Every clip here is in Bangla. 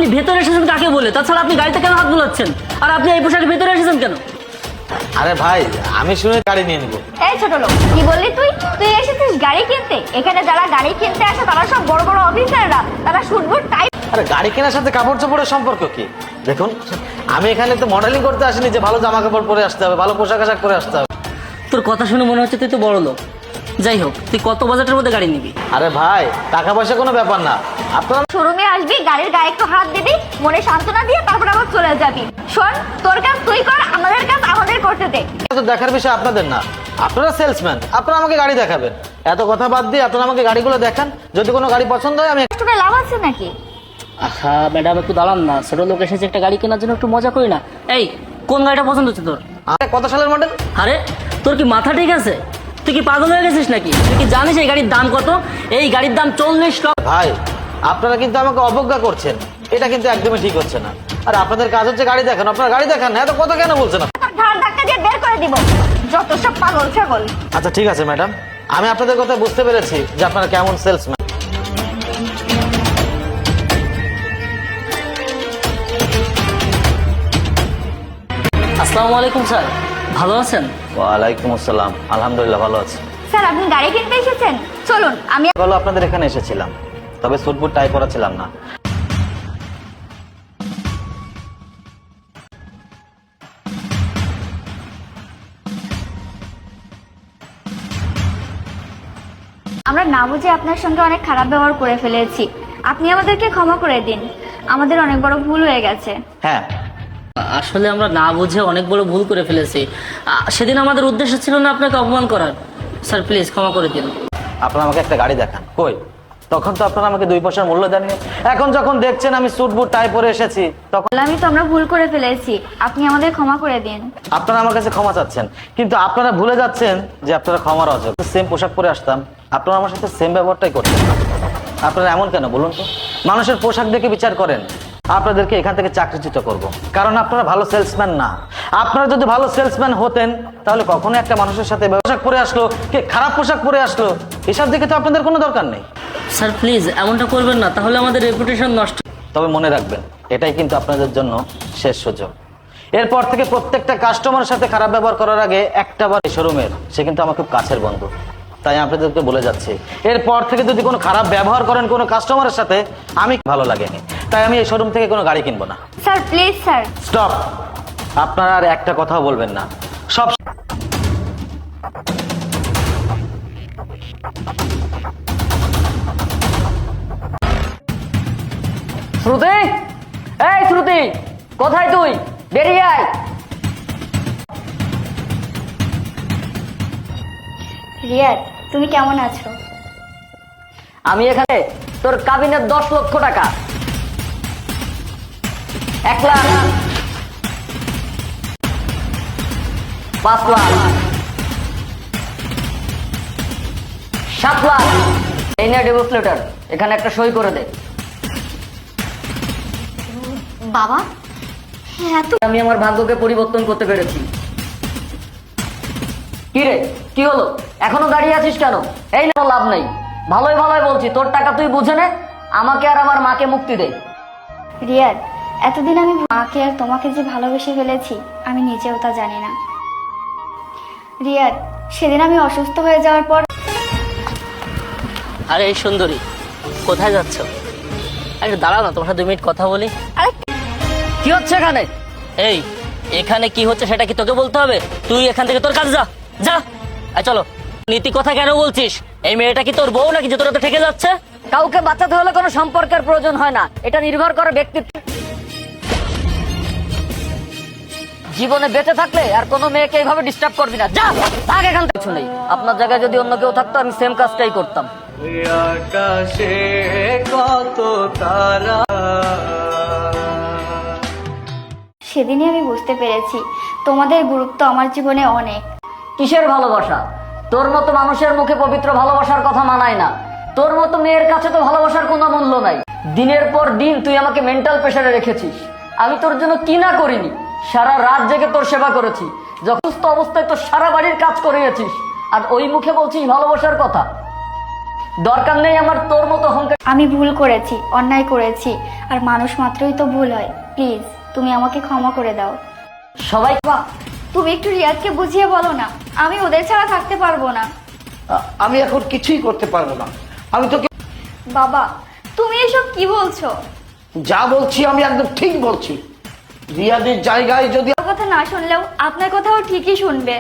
আপনি ভেতরে এসেছেন কাকে বলে? তাছাড়া আপনি গাড়িতে কেন হাত বুলাচ্ছেন? আর আপনি এই পোশাকে ভেতরে এসেছেন কেন? আরে ভাই, আমি শুনে গাড়ি নিয়ে নিবো। এই ছোট লোক, কি বললি তুই? তুই এসেছিস গাড়ি কিনতে? এখানে যারা গাড়ি কিনতে আসে তারা সব বড় বড় অফিসাররা, তারা শুটবুট টাইপ। আরে গাড়ি কেনার সাথে কাপড় চোপড়ের সম্পর্ক কি? দেখুন, আমি এখানে তো মডেলিং করতে আসিনি যে ভালো জামা কাপড় পরে আসতে হবে, ভালো পোশাক আশাক পরে আসতে হবে। তোর কথা শুনে মনে হচ্ছে তুই তো বড় লোক। যাই হোক, তুই কত বাজেটের মধ্যে গাড়ি নিবি? আরে ভাই, টাকা পয়সা কোনো ব্যাপার না। আপনারা শোরুমে আসবি, গাড়ির গায়ে একটু হাত দিবি, মনে সান্ত্বনা দিয়ে তারপর আবার চলে যাবি। শোন, তোর কাজ তুই কর, আমাদের কাজ আমাদের করতে দে। তো দেখার বিষয় আপনাদের না, আপনারা সেলসম্যান, আপনারা আমাকে গাড়ি দেখাবেন। এত কথা বাদ দিয়ে আপনারা আমাকে গাড়িগুলো দেখান। যদি কোনো গাড়ি পছন্দ হয় আমি একটু লাভ আছে নাকি? আহা ম্যাডাম, একটু দাঁড়ান না। ছোট লোক এসেছে, একটা গাড়ি কেনার জন্য একটু মজা করি না। এই, কোন গাড়িটা পছন্দ হচ্ছে তোর? কত সালের মডেল? আরে তোর কি মাথা ঠিক আছে? তুই কি পাগল হয়ে গেছিস নাকি? তুই কি জানিস এই গাড়ির দাম কত? এই গাড়ির দাম 40 লক্ষ। ভাই, আপনারা কিন্তু আমাকে অবজ্ঞা করছেন, এটা কিন্তু একদমই ঠিক হচ্ছে না। আর আপনাদের কাজ হচ্ছে গাড়ি দেখান, আপনারা গাড়ি দেখান না, এত কথা কেন বলছেন? ঘাড় ধাক্কা দিয়ে বের করে দিব, যত সব পাগল ছাগল। আচ্ছা ঠিক আছে ম্যাডাম, আমি আপনাদের কথা বুঝতে পেরেছি যে আপনারা কেমন সেলসম্যান। আসসালামু আলাইকুম স্যার, ভালো আছেন? ওয়ালাইকুম আসসালাম, আলহামদুলিল্লাহ ভালো আছি। স্যার, আপনি গাড়ি কিনতে এসেছেন? চলুন, আমি বলো, আপনাদের এখানে এসেছিলাম, তবে স্যুট বুট টাই পরা ছিলাম না। আমরা না বুঝে আপনার সঙ্গে অনেক খারাপ ব্যবহার করে ফেলেছি। আপনি আমাদেরকে ক্ষমা করে দিন, আমাদের অনেক বড় ভুল হয়ে গেছে। হ্যাঁ, আসলে আমরা না বুঝে অনেক বড় ভুল করে ফেলেছি। সেদিন আমাদের উদ্দেশ্য ছিল না আপনাকে অপমান করার। স্যার প্লিজ ক্ষমা করে দিন। আপনারা আমাকে একটা গাড়ি দেখান। কই, তখন তো আপনারা আমাকে 2 পয়সার মূল্য দেননি। এখন যখন দেখছেন আমি স্যুট বুট টাই পরে এসেছি, তখন আমি তো আমরা ভুল করে ফেলেছি, আপনি আমাদের ক্ষমা করে দিন। আপনারা আমার কাছে ক্ষমা চাচ্ছেন, কিন্তু আপনারা ভুলে যাচ্ছেন যে আপনারা ক্ষমার অযোগ্য। সেম পোশাক পরে আসতাম, আপনারা আমার সাথে সেম ব্যবহারটাই করতেন। আপনারা এমন কেন বলুন তো? মানুষের পোশাক দেখে বিচার করেন। আপনাদেরকে এখান থেকে চাকরিচ্যুত করব, কারণ আপনারা ভালো সেলসম্যান না। আপনারা যদি ভালো সেলসম্যান হতেন তাহলে কখনো একটা মানুষের সাথে পোশাক পরে আসলো, কে খারাপ পোশাক পরে আসলো, এসব দেখে তো আপনাদের কোনো দরকার নেই। স্যার প্লিজ এমনটা করবেন না, তাহলে আমাদের রেপুটেশন নষ্ট। তবে মনে রাখবেন, এটাই কিন্তু আপনাদের জন্য শেষ সুযোগ। এরপর থেকে প্রত্যেকটা কাস্টমারের সাথে খারাপ ব্যবহার করার আগে একটা বার শোরুমের, সে কিন্তু আমার খুব কাছের বন্ধু, তাই আপনাদেরকে বলে যাচ্ছি, এরপর থেকে যদি কোনো খারাপ ব্যবহার করেন কোনো কাস্টমারের সাথে, আমি ভালো লাগেনি, তাই আমি এই শোরুম থেকে কোনো গাড়ি কিনবো না। Sir please sir. স্টপ! আপনারা আর একটা কথাও বলবেন না, সব। শ্রুতি, এই শ্রুতি, কোথায় তুই? বেরিয়ে আয়। রিয়াদ, তুমি কেমন আছো? আমি এখানে তোর কাবিনের 10 লক্ষ টাকা, 1 লাখ, 5 লাখ, 7 লাখ, এই না ডিভোর্স লেটার, এখানে একটা সই করে দে। বাবা, হ্যাঁ তো আমি আমার ভাগ্যকে পরিবর্তন করতে পেরেছি। কি রে, কি হলো? এখনো দাঁড়িয়ে আছিস কেন? এই না, লাভ নেই। ভালোই ভালোই বলছি, তোর টাকা তুই বুঝে নে, আমাকে আর আমার মাকে মুক্তি দে। রিয়াদ, এতদিন আমি মাকে আর তোমাকে যে ভালোবেসে ফেলেছি আমি নিজেও তা জানি না। রিয়াদ, সেদিন আমি অসুস্থ হয়ে যাওয়ার পর। আরে এই সুন্দরী, কোথায় যাচ্ছ? আরে দাঁড়াও না, তোমার সাথে 2 মিনিট কথা বলি। আরে কি হচ্ছে এখানে? এই, এখানে কি হচ্ছে সেটা কি তোকে বলতে হবে? তুই এখান থেকে তোর কাজ যা, যা। আয় চলো। নীতি কথা কেন বলছিস? এই মেয়েটা কি তোর বউ নাকি যে তোর হাতে ঠেকে যাচ্ছে? কাউকে বাঁচাতে হলে কোনো সম্পর্কের প্রয়োজন হয় না, এটা নির্ভর করে ব্যক্তিত্ব। জীবনে বেঁচে থাকলে আর কোনো মেয়েকে এইভাবে ডিস্টার্ব করবি না, যা ভাগ এখান থেকে। শুনেই আপনার জায়গায় যদি অন্য কেউ থাকতো আমি সেম কাজটাই করতাম। আকাশে কত তারা। সেদিনই আমি বুঝতে পেরেছি তোমাদের গুরুত্ব আমার জীবনে অনেক। কিসের ভালোবাসা? তোর মতো মানুষের মুখে পবিত্র ভালোবাসার কথা মানায় না। তোর মতো মেয়ের কাছে তো ভালোবাসার কোনো মূল্য নাই। দিনের পর দিন তুই আমাকে মেন্টাল প্রেসারে রেখেছিস। আমি তোর জন্য কি না করিনি? সারা রাত জেগে তোর সেবা করেছি, যখন সুস্থ অবস্থায় তোর সারা বাড়ির কাজ করিয়েছিস, আর ওই মুখে বলছিস ভালোবাসার কথা। দরকার নেই আমার তোর মতো অহংকার। আমি ভুল করেছি, অন্যায় করেছি, আর মানুষ মাত্রই তো ভুল হয়। প্লিজ তুমি আমাকে ক্ষমা করে দাও। সবাই বাবা, তুমি একটু রিয়াদকে বুঝিয়ে বলো না, আমি ওদের ছাড়া থাকতে পারবো না। আমি এখন কিছুই করতে পারবো না। আমি তোকে বাবা, তুমি এসব কি বলছো? যা বলছি আমি একদম ঠিক বলছি। রিয়াদের জায়গায় যদি আমার কথা না শুনলেও আপনার কথাও ঠিকই শুনবে।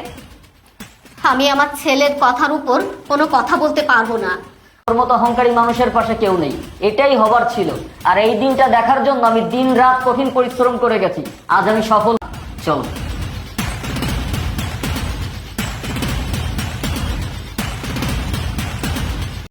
আমি আমার ছেলের কথার উপর কোনো কথা বলতে পারবো না। তোর মতো অহংকারী মানুষের পাশে কেউ নেই, এটাই হবার ছিল। আর এই দিনটা দেখার জন্য আমি দিন রাত কঠিন পরিশ্রম করে গেছি, আজ আমি সফল। চল।